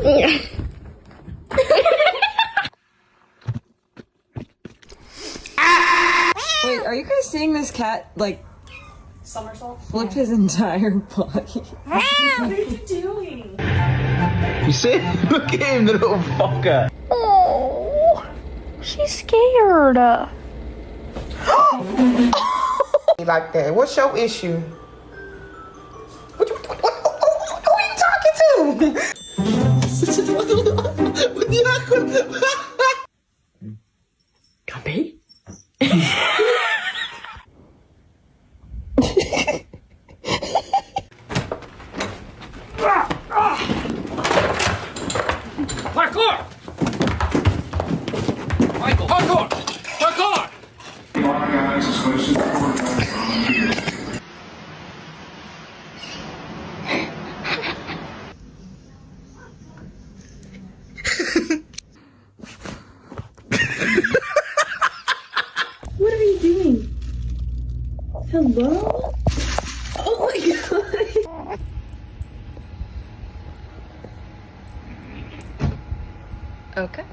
Wait, are you guys seeing this cat, like, somersault? flip his entire body? What are you doing? You see? Look at him, the little fucker. Oh, she's scared. Like that. What's your issue? What are you talking to? Copy? Parkour! Michael, parkour! Parkour! What are you doing? Hello? Oh my god. Okay.